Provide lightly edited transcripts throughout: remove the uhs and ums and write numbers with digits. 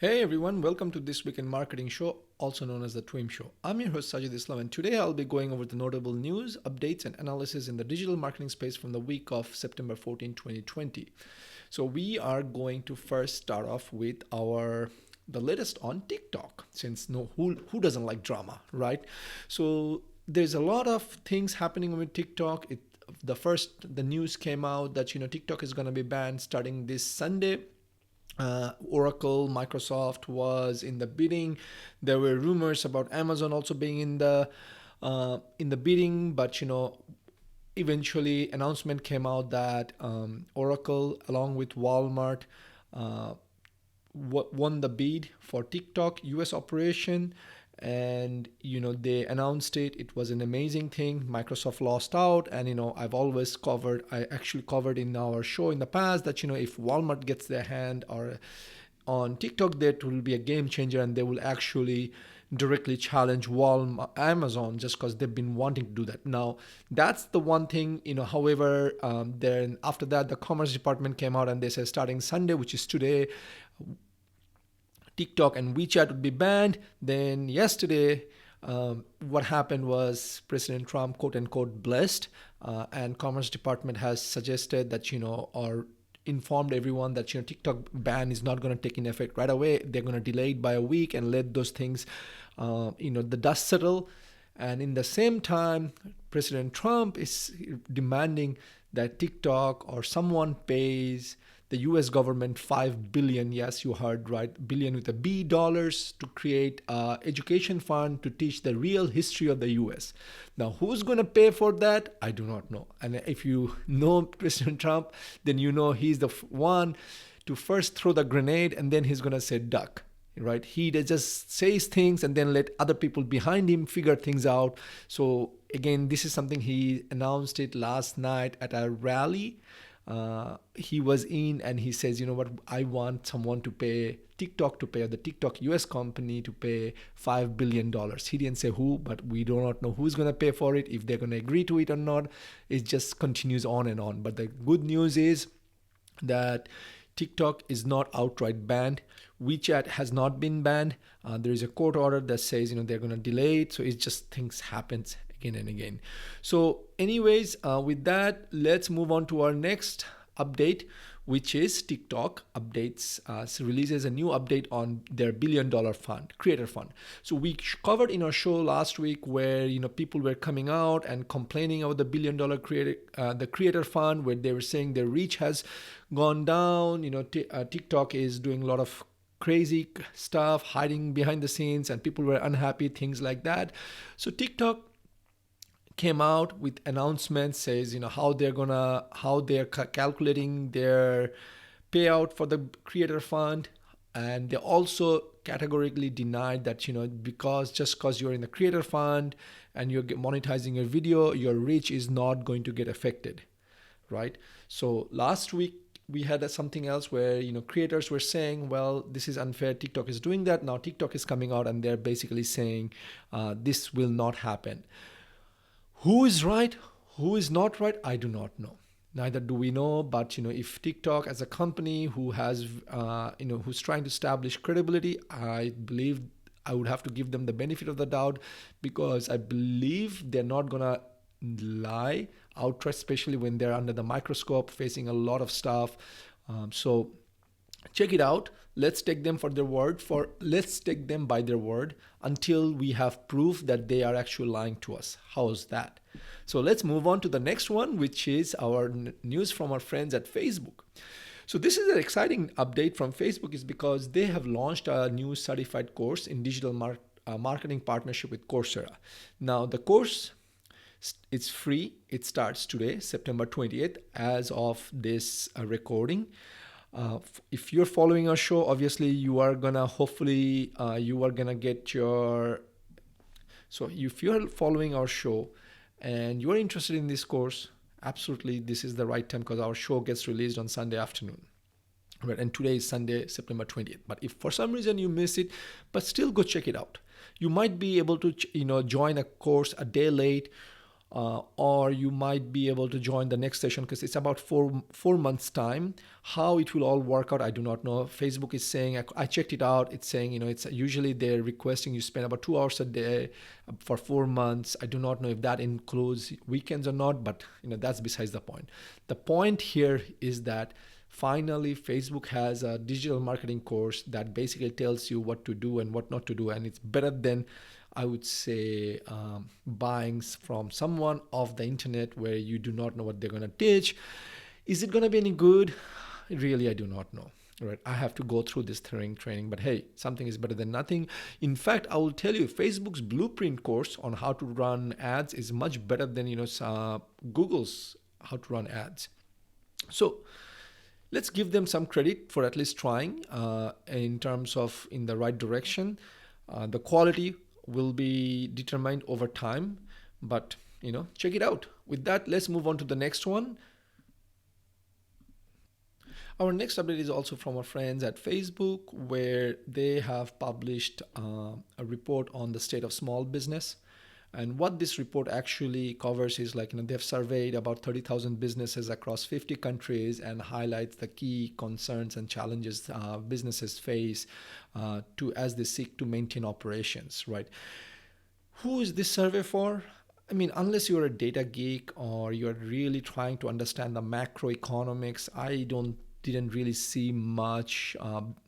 Hey everyone, welcome to This Week in Marketing Show, also known as the TWIM Show. I'm your host Sajid Islam, and today I'll be going over the notable news, updates, and analysis in the digital marketing space from the week of September 14, 2020. So we are going to first start off with the latest on TikTok, since who doesn't like drama, right? So there's a lot of things happening with TikTok. The news came out that TikTok is going to be banned starting this Sunday. Oracle, Microsoft was in the bidding. There were rumors about Amazon also being in the bidding, but eventually announcement came out that Oracle, along with Walmart, uh, won the bid for TikTok US operation, and they announced it was an amazing thing. Microsoft lost out, and I actually covered in our show in the past that if Walmart gets their hand or on TikTok, that will be a game changer, and they will actually directly challenge Walmart, Amazon, just because they've been wanting to do that. Now, that's the one thing. However, then after that, the Commerce Department came out and they said starting Sunday, which is today, TikTok and WeChat would be banned. Then yesterday, what happened was President Trump, quote unquote, blessed, and Commerce Department has suggested that or informed everyone that TikTok ban is not going to take in effect right away. They're going to delay it by a week and let those things, the dust settle. And in the same time, President Trump is demanding that TikTok or someone pays the US government 5 billion, yes, you heard right, billion with a B, dollars, to create an education fund to teach the real history of the US. Now, who's going to pay for that? I do not know. And if you know President Trump, then he's the one to first throw the grenade, and then he's going to say duck. Right? He just says things and then let other people behind him figure things out. So again, this is something he announced it last night at a rally. He was in and he says, what, I want someone to pay TikTok, the TikTok US company to pay $5 billion. He didn't say who, but we do not know who's going to pay for it, if they're going to agree to it or not. It just continues on and on. But the good news is that TikTok is not outright banned. WeChat has not been banned. There is a court order that says they're going to delay it. So it's just things happens again and again. So anyways, with that, let's move on to our next update, which is TikTok releases a new update on their $1 billion fund, creator fund. So we covered in our show last week where people were coming out and complaining about the $1 billion creator fund, where they were saying their reach has gone down. TikTok is doing a lot of crazy stuff, hiding behind the scenes, and people were unhappy, things like that. So TikTok came out with announcements, says how they're calculating their payout for the creator fund, and they also categorically denied that because you're in the creator fund and you're monetizing your video, your reach is not going to get affected, right? So last week we had something else where creators were saying, well, this is unfair, TikTok is doing that. Now TikTok is coming out and they're basically saying this will not happen. Who is right? Who is not right? I do not know. Neither do we know. But if TikTok, as a company who has, who's trying to establish credibility, I believe I would have to give them the benefit of the doubt, because I believe they're not gonna lie outright, especially when they're under the microscope, facing a lot of stuff. So check it out. Let's take them by their word until we have proof that they are actually lying to us. How's that? So let's move on to the next one, which is our news from our friends at Facebook. So this is an exciting update from Facebook, is because they have launched a new certified course in digital marketing partnership with Coursera. Now the course, it's free. It starts today, September 20th, as of this recording. If you're following our show, obviously you are gonna get your. So if you're following our show and you're interested in this course, absolutely this is the right time, because our show gets released on Sunday afternoon. Right, and today is Sunday, September 20th. But if for some reason you miss it, but still go check it out. You might be able to join a course a day late, or you might be able to join the next session because it's about four months time. How it will all work out, I do not know. Facebook is saying, I checked it out, it's saying, it's usually they're requesting you spend about 2 hours a day for 4 months. I do not know if that includes weekends or not, but that's besides the point. The point here is that finally Facebook has a digital marketing course that basically tells you what to do and what not to do, and it's better than, I would say, buying from someone off the internet where you do not know what they're going to teach. Is it going to be any good? Really, I do not know. Right, I have to go through this training, but hey, something is better than nothing. In fact, I will tell you, Facebook's blueprint course on how to run ads is much better than Google's how to run ads. So let's give them some credit for at least trying in terms of in the right direction. The quality will be determined over time, but check it out. With that, let's move on to the next one. Our next update is also from our friends at Facebook, where they have published a report on the state of small business. And what this report actually covers is they've surveyed about 30,000 businesses across 50 countries and highlights the key concerns and challenges businesses face as they seek to maintain operations, right? Who is this survey for? I mean, unless you're a data geek or you're really trying to understand the macroeconomics, I didn't really see much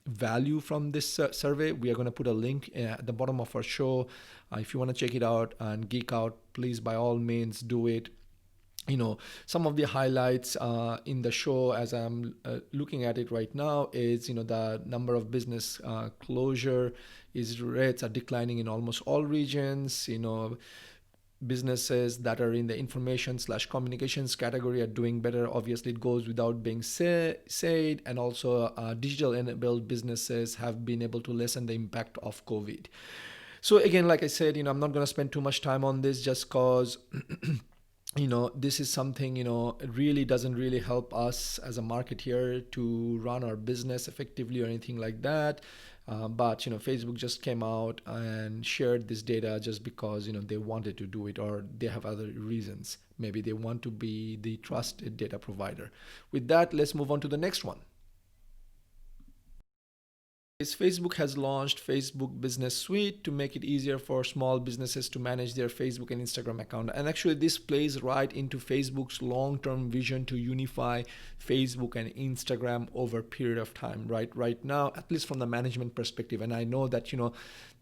value from this survey. We are going to put a link at the bottom of our show. If you want to check it out and geek out, please by all means do it. Some of the highlights in the show as I'm looking at it right now is the number of business closure rates are declining in almost all regions. Businesses that are in the information/communications category are doing better. Obviously, it goes without being said. And also digital enabled businesses have been able to lessen the impact of COVID. So again, like I said, I'm not going to spend too much time on this just because this is something, it really doesn't really help us as a marketeer to run our business effectively or anything like that. But Facebook just came out and shared this data just because they wanted to do it, or they have other reasons. Maybe they want to be the trusted data provider. With that, let's move on to the next one. Facebook has launched Facebook Business Suite to make it easier for small businesses to manage their Facebook and Instagram account. And actually this plays right into Facebook's long-term vision to unify Facebook and Instagram over a period of time, right now, at least from the management perspective. And I know that,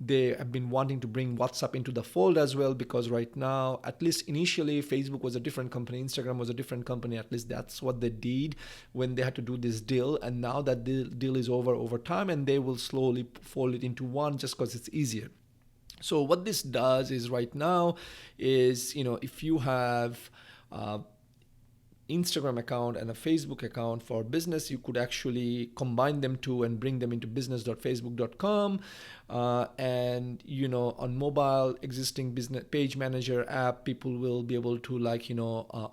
they have been wanting to bring WhatsApp into the fold as well, because right now, at least initially, Facebook was a different company, Instagram was a different company. At least that's what they did when they had to do this deal. And now that the deal is over time, and they will slowly fold it into one just because it's easier. So what this does is right now is, if you have Instagram account and a Facebook account for business, you could actually combine them two and bring them into business.facebook.com. And on mobile existing business page manager app, people will be able to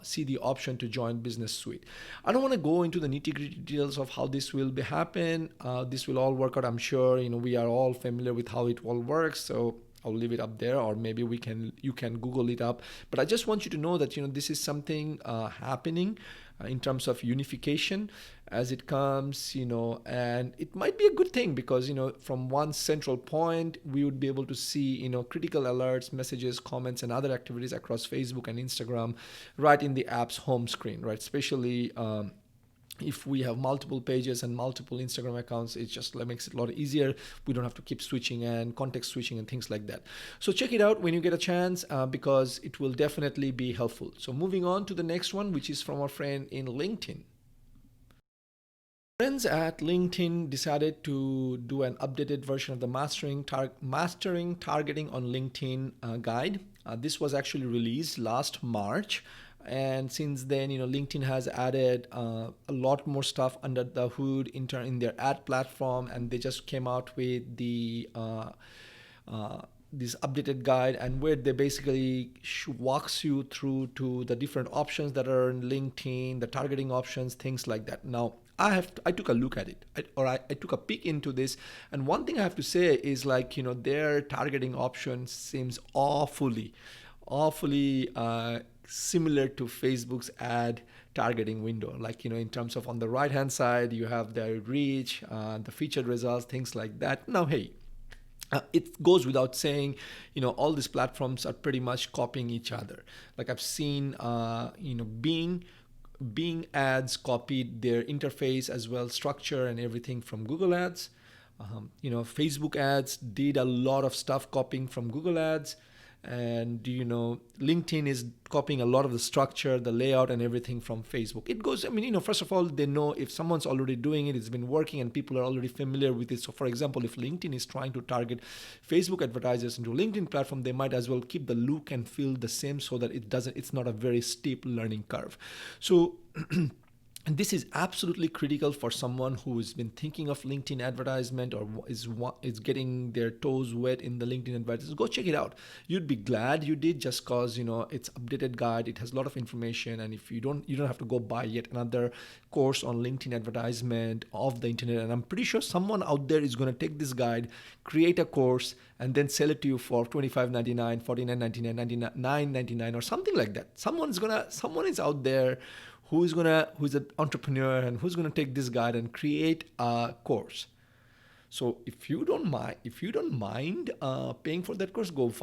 see the option to join Business Suite. I don't want to go into the nitty-gritty details of how this will happen. This will all work out, I'm sure. We are all familiar with how it all works, so I'll leave it up there, or maybe you can Google it up. But I just want you to know that this is something happening in terms of unification as it comes, and it might be a good thing because from one central point we would be able to see critical alerts, messages, comments, and other activities across Facebook and Instagram right in the app's home screen, right? Especially if we have multiple pages and multiple Instagram accounts, it just makes it a lot easier. We don't have to keep switching and context switching and things like that. So check it out when you get a chance because it will definitely be helpful. So moving on to the next one, which is from our friend in LinkedIn. Friends at LinkedIn decided to do an updated version of the Mastering Targeting on LinkedIn guide. This was actually released last March. And since then, LinkedIn has added a lot more stuff under the hood in their ad platform, and they just came out with the this updated guide, and where they basically walks you through to the different options that are in LinkedIn, the targeting options, things like that. Now, I took a look at it, I took a peek into this, and one thing I have to say is their targeting option seems awfully similar to Facebook's ad targeting window. Like, in terms of on the right hand side, you have the reach, the featured results, things like that. Now, hey, it goes without saying, all these platforms are pretty much copying each other. Like I've seen, Bing ads copied their interface as well, structure and everything from Google Ads. Facebook ads did a lot of stuff copying from Google Ads. And LinkedIn is copying a lot of the structure, the layout and everything from Facebook. It goes, first of all, they know if someone's already doing it, it's been working and people are already familiar with it. So for example, if LinkedIn is trying to target Facebook advertisers into LinkedIn platform, they might as well keep the look and feel the same so that it's not a very steep learning curve. So and this is absolutely critical for someone who has been thinking of LinkedIn advertisement or is getting their toes wet in the LinkedIn advertisement. Go check it out. You'd be glad you did, just cause it's updated guide. It has a lot of information, and if you don't have to go buy yet another course on LinkedIn advertisement of the internet. And I'm pretty sure someone out there is going to take this guide, create a course, and then sell it to you for $25.99, $49.99, $99.99, or something like that. Someone is out there who's an entrepreneur and who's gonna take this guide and create a course. So if you don't mind paying for that course, go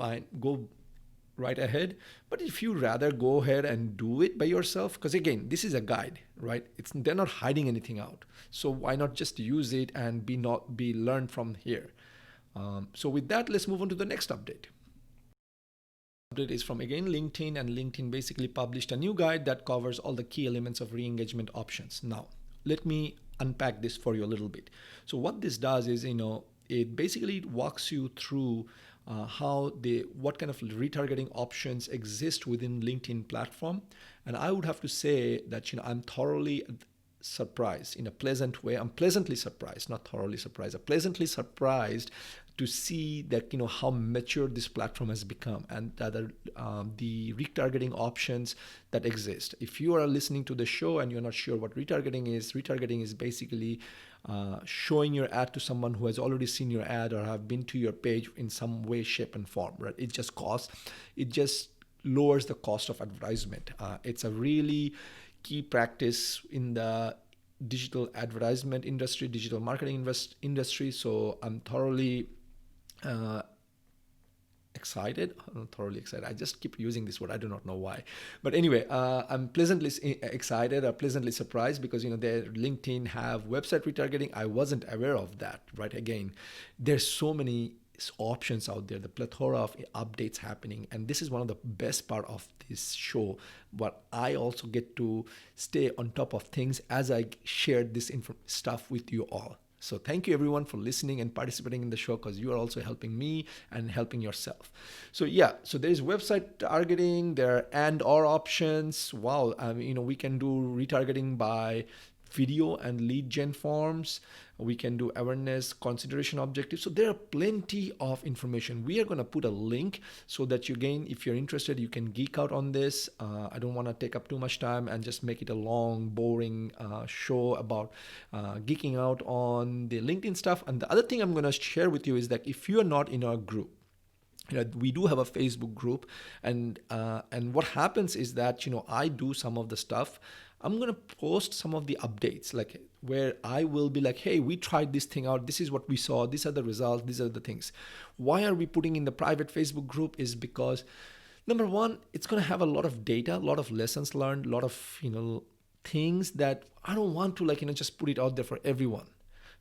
right ahead. But if you rather go ahead and do it by yourself, because again, this is a guide, right? They're not hiding anything out. So why not just use it and be learned from here? So with that, let's move on to the next update. Update is from again LinkedIn, and LinkedIn basically published a new guide that covers all the key elements of re-engagement options. Now, let me unpack this for you a little bit. So what this does is, it basically walks you through what kind of retargeting options exist within LinkedIn platform. And I would have to say that, I'm thoroughly surprised in a pleasant way. I'm pleasantly surprised, not thoroughly surprised. I'm pleasantly surprised to see that how mature this platform has become, and that the retargeting options that exist. If you are listening to the show and you're not sure what retargeting is basically showing your ad to someone who has already seen your ad or have been to your page in some way, shape, and form. Right? It just lowers the cost of advertisement. It's a really key practice in the digital advertisement industry, digital marketing industry. So I'm thoroughly excited. I'm not thoroughly excited. I just keep using this word. I do not know why. But anyway, I'm pleasantly excited or pleasantly surprised because, their LinkedIn have website retargeting. I wasn't aware of that, right? Again, there's so many options out there, the plethora of updates happening. And this is one of the best part of this show, but I also get to stay on top of things as I share this stuff with you all. So thank you everyone for listening and participating in the show, because you are also helping me and helping yourself. So yeah, so there's website targeting, there are and/or options. Wow, we can do retargeting by video and lead gen forms. We can do awareness, consideration objectives. So there are plenty of information. We are going to put a link so that if you're interested, you can geek out on this. I don't want to take up too much time and just make it a long, boring show about geeking out on the LinkedIn stuff. And the other thing I'm going to share with you is that if you are not in our group, we do have a Facebook group, and what happens is that I do some of the stuff. I'm going to post some of the updates, like where I will be like, hey, we tried this thing out. This is what we saw. These are the results. These are the things. Why are we putting in the private Facebook group is because, number one, it's going to have a lot of data, a lot of lessons learned, a lot of, things that I don't want to just put it out there for everyone,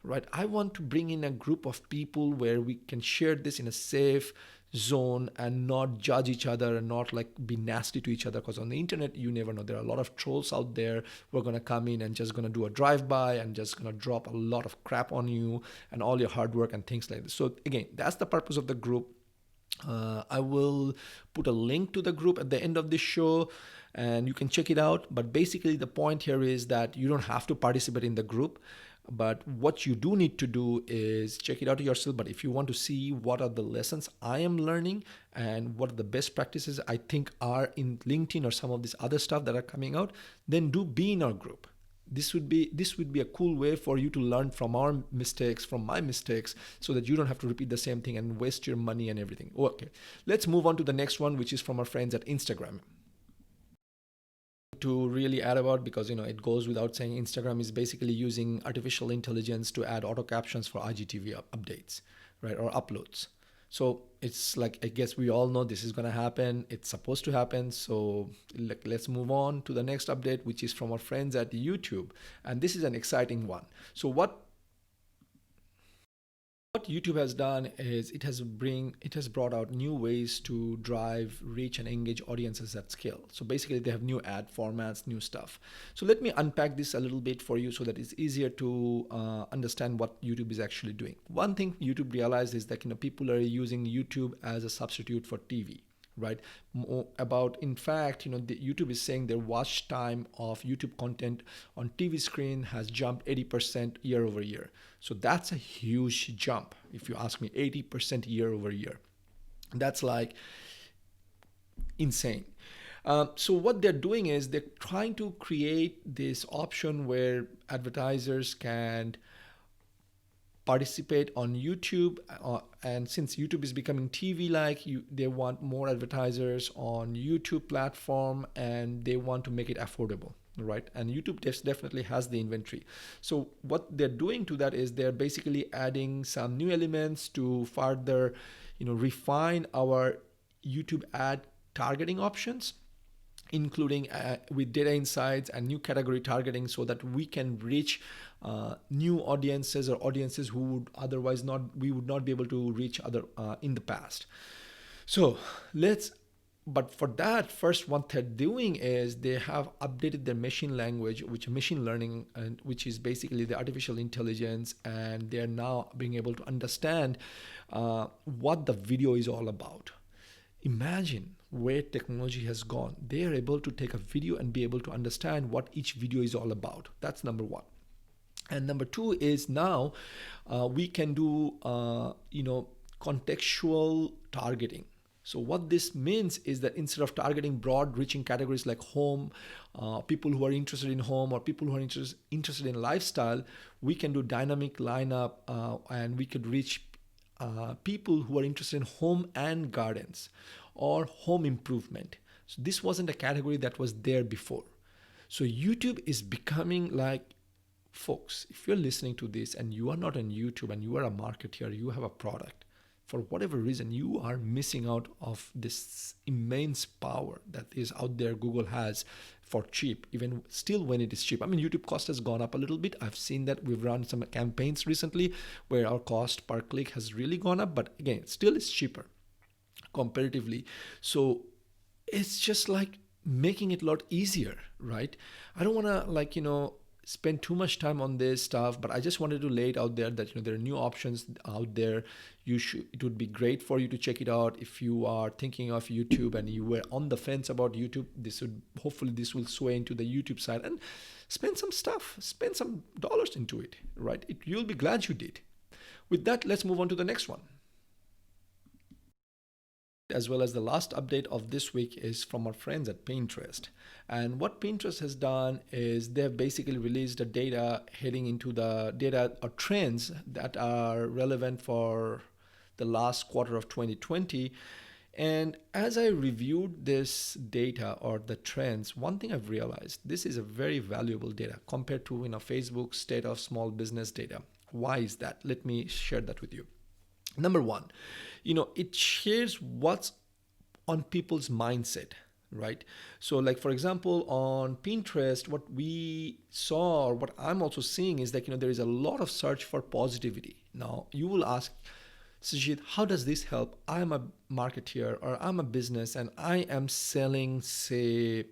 right? I want to bring in a group of people where we can share this in a safe zone and not judge each other and not be nasty to each other, because on the internet you never know, there are a lot of trolls out there who are going to come in and just going to do a drive-by and just going to drop a lot of crap on you and all your hard work and things like this. So again, that's the purpose of the group. I will put a link to the group at the end of this show and you can check it out. But basically the point here is that you don't have to participate in the group. But what you do need to do is check it out yourself. But if you want to see what are the lessons I am learning and what are the best practices I think are in LinkedIn or some of this other stuff that are coming out, then do be in our group. This would be a cool way for you to learn from our mistakes, from my mistakes, so that you don't have to repeat the same thing and waste your money and everything. Okay, let's move on to the next one, which is from our friends at Instagram. to really add about, because it goes without saying, Instagram is basically using artificial intelligence to add auto captions for IGTV updates, right, or uploads. So it's like, I guess we all know this is going to happen. It's supposed to happen. So let's move on to the next update, which is from our friends at YouTube. And this is an exciting one. So what YouTube has done is it has brought out new ways to drive, reach, and engage audiences at scale. So basically, they have new ad formats, new stuff. So let me unpack this a little bit for you so that it's easier to understand what YouTube is actually doing. One thing YouTube realized is that people are using YouTube as a substitute for TV. Right? In fact, the YouTube is saying their watch time of YouTube content on TV screen has jumped 80% year over year. So that's a huge jump. If you ask me, 80% year over year. That's like insane. So what they're doing is they're trying to create this option where advertisers can participate on YouTube, and since YouTube is becoming TV-like, they want more advertisers on YouTube platform, and they want to make it affordable, right? And YouTube definitely has the inventory. So what they're doing to that is they're basically adding some new elements to further, refine our YouTube ad targeting options, including with data insights and new category targeting, so that we can reach new audiences, or audiences who would otherwise we would not be able to reach in the past. So but for that, first, what they're doing is they have updated their machine language, which machine learning, and which is basically the artificial intelligence, and they're now being able to understand what the video is all about. Imagine where technology has gone. They are able to take a video and be able to understand what each video is all about. That's number one. And number two is now we can do contextual targeting. So what this means is that instead of targeting broad reaching categories like home, people who are interested in home, or people who are interested in lifestyle, we can do dynamic lineup, and we could reach people who are interested in home and gardens or home improvement. So this wasn't a category that was there before. So YouTube is becoming like, folks, if you're listening to this and you are not on YouTube and you are a marketer, you have a product, for whatever reason, you are missing out of this immense power that is out there Google has for cheap, even still when it is cheap. I mean, YouTube cost has gone up a little bit. I've seen that. We've run some campaigns recently where our cost per click has really gone up, but again, still it's cheaper comparatively. So it's just like making it a lot easier, right? I don't want to spend too much time on this stuff, but I just wanted to lay it out there that there are new options out there. It would be great for you to check it out. If you are thinking of YouTube and you were on the fence about YouTube, hopefully this will sway into the YouTube side, and spend some dollars into it, right? You'll be glad you did. With that, let's move on to the next one. As well as the last update of this week is from our friends at Pinterest. And what Pinterest has done is they've basically released the data heading into the data or trends that are relevant for the last quarter of 2020. And as I reviewed this data or the trends, one thing I've realized, this is a very valuable data compared to Facebook state of small business data. Why is that? Let me share that with you. Number one, it shares what's on people's mindset, right? So like, for example, on Pinterest, what we saw, or what I'm also seeing, is that, there is a lot of search for positivity. Now, you will ask, Sujit, how does this help? I'm a marketer, or I'm a business, and I am selling, say,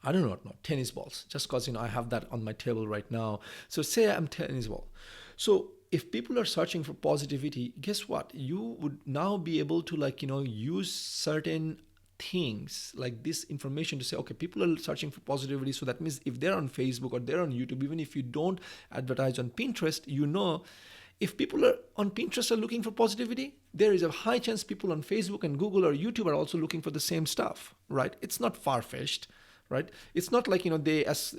I don't know, tennis balls, just because, I have that on my table right now. So say I'm tennis ball. So if people are searching for positivity, guess what? You would now be able to use certain things like this information to say, okay, people are searching for positivity. So that means if they're on Facebook or they're on YouTube, even if you don't advertise on Pinterest, if people are on Pinterest are looking for positivity, there is a high chance people on Facebook and Google or YouTube are also looking for the same stuff, right? It's not far-fetched, right? It's not like,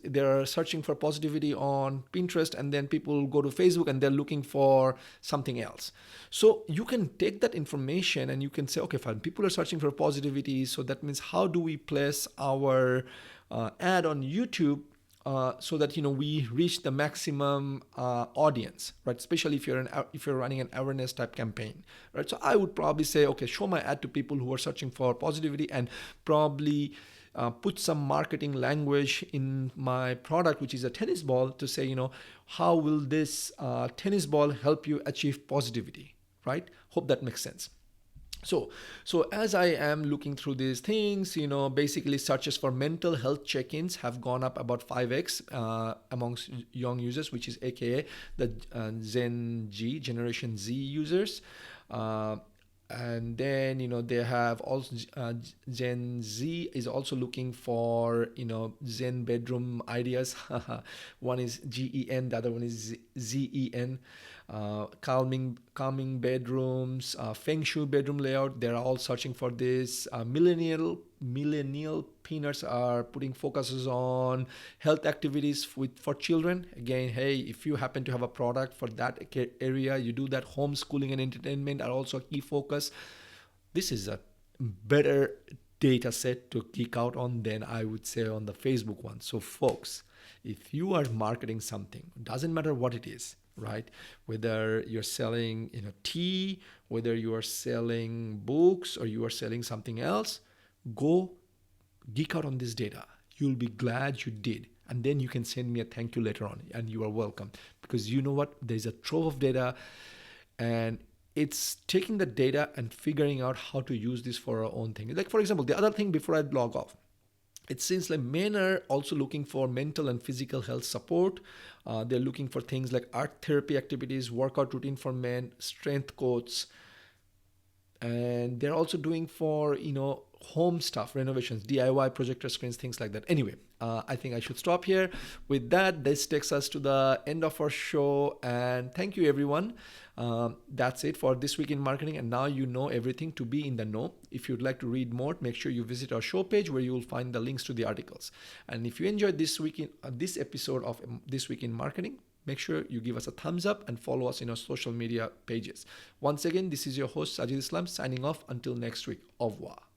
they're searching for positivity on Pinterest and then people go to Facebook and they're looking for something else. So you can take that information and you can say, okay, fine, people are searching for positivity, so that means how do we place our ad on YouTube so that we reach the maximum audience, right? Especially if you're running an awareness type campaign, right? So I would probably say, okay, show my ad to people who are searching for positivity, and probably put some marketing language in my product, which is a tennis ball, to say, how will this tennis ball help you achieve positivity, right? Hope that makes sense. So as I am looking through these things, basically searches for mental health check-ins have gone up about 5x amongst young users, which is aka the Generation Z users. And then they have also Gen Z is also looking for Zen bedroom ideas. One is GEN, the other one is ZEN. Calming bedrooms, feng shui bedroom layout. They're all searching for this. Millennial peanuts are putting focuses on health activities for children. Again, hey, if you happen to have a product for that area, you do that. Homeschooling and entertainment are also a key focus. This is a better data set to geek out on than I would say on the Facebook one. So folks, if you are marketing something, doesn't matter what it is, right? Whether you're selling tea, whether you are selling books, or you are selling something else, go geek out on this data. You'll be glad you did. And then you can send me a thank you later on, and you are welcome. Because you know what? There's a trove of data, and it's taking the data and figuring out how to use this for our own thing. Like, for example, the other thing before I log off, it seems like men are also looking for mental and physical health support. They're looking for things like art therapy activities, workout routine for men, strength coach, and they're also doing for home stuff, renovations, DIY projector screens, things like that. Anyway, I think I should stop here. With that, this takes us to the end of our show, and thank you everyone. That's it for This Week in Marketing, and now you know everything to be in the know. If you'd like to read more, make sure you visit our show page where you will find the links to the articles. And if you enjoyed this episode of This Week in Marketing, make sure you give us a thumbs up and follow us in our social media pages. Once again, this is your host Sajid Islam signing off until next week. Au revoir.